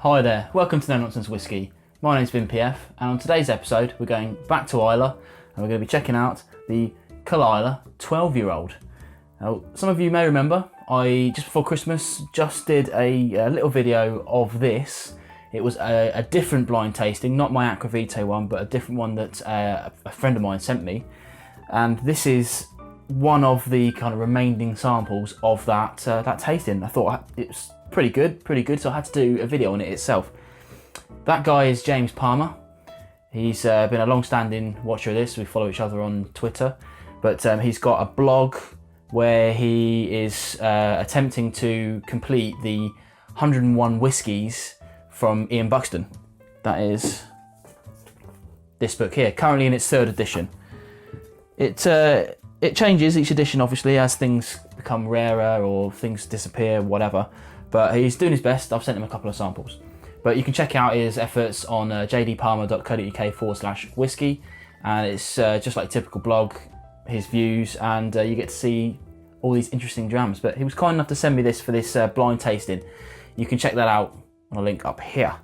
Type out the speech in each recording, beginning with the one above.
Hi there, welcome to Nonsense Whisky. My name's been PF, and on today's episode we're going back to Islay and we're going to be checking out the Caol Ila 12-year-old. Now, some of you may remember, I just before Christmas just did a little video of this. It was a different blind tasting, not my Aquavite one, but a different one that a friend of mine sent me. And this is one of the kind of remaining samples of that tasting. I thought it was pretty good, so I had to do a video on it itself. That guy is James Palmer. He's been a long-standing watcher of this. We follow each other on Twitter, but he's got a blog where he is attempting to complete the 101 whiskies from Ian Buxton. That is this book here, currently in its 3rd edition. It changes each edition, obviously, as things become rarer or things disappear, whatever. But he's doing his best. I've sent him a couple of samples. But you can check out his efforts on jdpalmer.co.uk/whiskey. And it's just like a typical blog, his views, and you get to see all these interesting drams. But he was kind enough to send me this for this blind tasting. You can check that out on a link up here.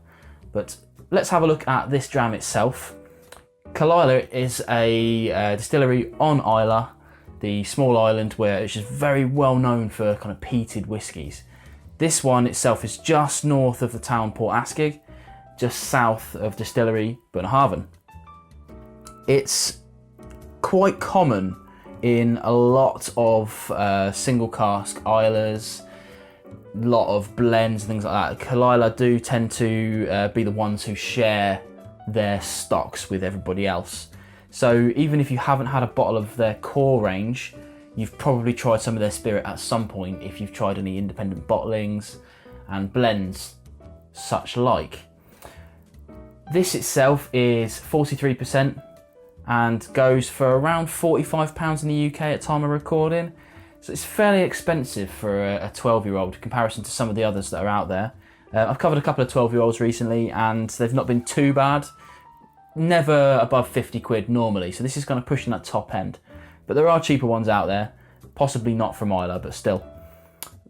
But let's have a look at this dram itself. Caol Ila is a distillery on Islay, the small island where it's just very well known for kind of peated whiskies. This one itself is just north of the town Port Askaig, just south of distillery Bunnahabhain. It's quite common in a lot of single cask Islas, a lot of blends and things like that. Caol Ila do tend to be the ones who share their stocks with everybody else. So even if you haven't had a bottle of their core range, you've probably tried some of their spirit at some point if you've tried any independent bottlings and blends such like. This itself is 43% and goes for around £45 in the UK at time of recording. So it's fairly expensive for a 12-year-old in comparison to some of the others that are out there. I've covered a couple of 12-year-olds recently and they've not been too bad. Never above 50 quid normally, so this is kind of pushing that top end. But there are cheaper ones out there, possibly not from Islay, but still.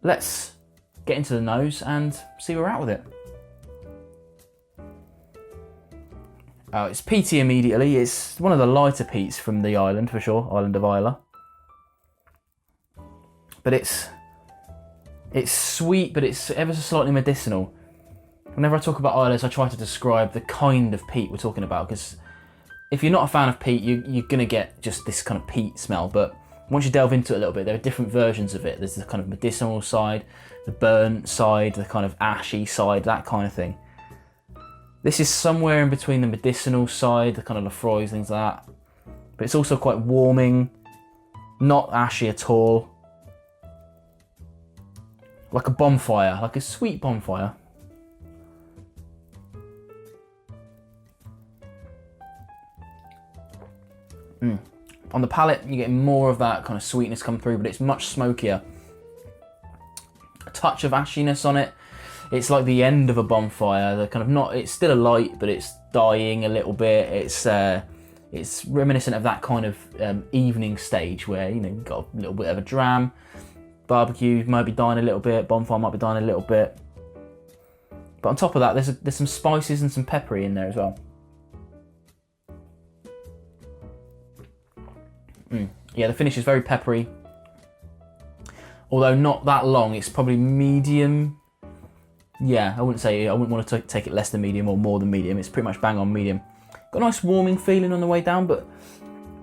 Let's get into the nose and see where we're at with it. Oh, it's peaty immediately. It's one of the lighter peats from the island, for sure, island of Islay. But it's sweet, but it's ever so slightly medicinal. Whenever I talk about Islas, I try to describe the kind of peat we're talking about, because if you're not a fan of peat, you're going to get just this kind of peat smell. But once you delve into it a little bit, there are different versions of it. There's the kind of medicinal side, the burnt side, the kind of ashy side, that kind of thing. This is somewhere in between the medicinal side, the kind of Lefroy's, things like that. But it's also quite warming, not ashy at all. Like a bonfire, like a sweet bonfire. On the palate, you're getting more of that kind of sweetness come through, but it's much smokier. A touch of ashiness on it. It's like the end of a bonfire. The kind of not. It's still a light, but it's dying a little bit. It's reminiscent of that kind of evening stage where you've got a little bit of a dram, barbecue might be dying a little bit, bonfire might be dying a little bit. But on top of that, there's some spices and some peppery in there as well. Yeah, the finish is very peppery. Although not that long, it's probably medium. Yeah, I wouldn't want to take it less than medium or more than medium. It's pretty much bang on medium. Got a nice warming feeling on the way down, but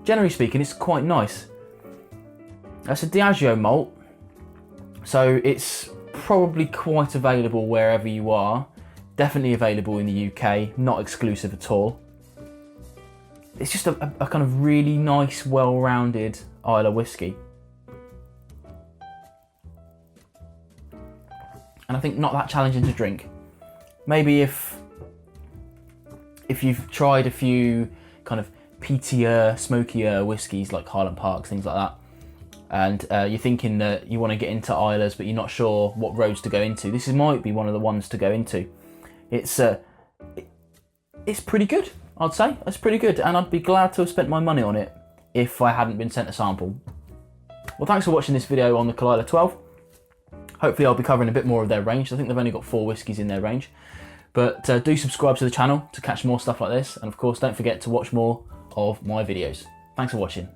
generally speaking, it's quite nice. That's a Diageo malt, so it's probably quite available wherever you are. Definitely available in the UK, not exclusive at all. It's just a kind of really nice, well-rounded Islay whiskey. And I think not that challenging to drink. Maybe if you've tried a few kind of peatier, smokier whiskies like Highland Parks, things like that, and you're thinking that you want to get into Islas but you're not sure what roads to go into, this might be one of the ones to go into. It's pretty good. I'd say it's pretty good, and I'd be glad to have spent my money on it if I hadn't been sent a sample. Well, thanks for watching this video on the Caol Ila 12. Hopefully I'll be covering a bit more of their range. I think they've only got 4 whiskies in their range. But do subscribe to the channel to catch more stuff like this. And of course, don't forget to watch more of my videos. Thanks for watching.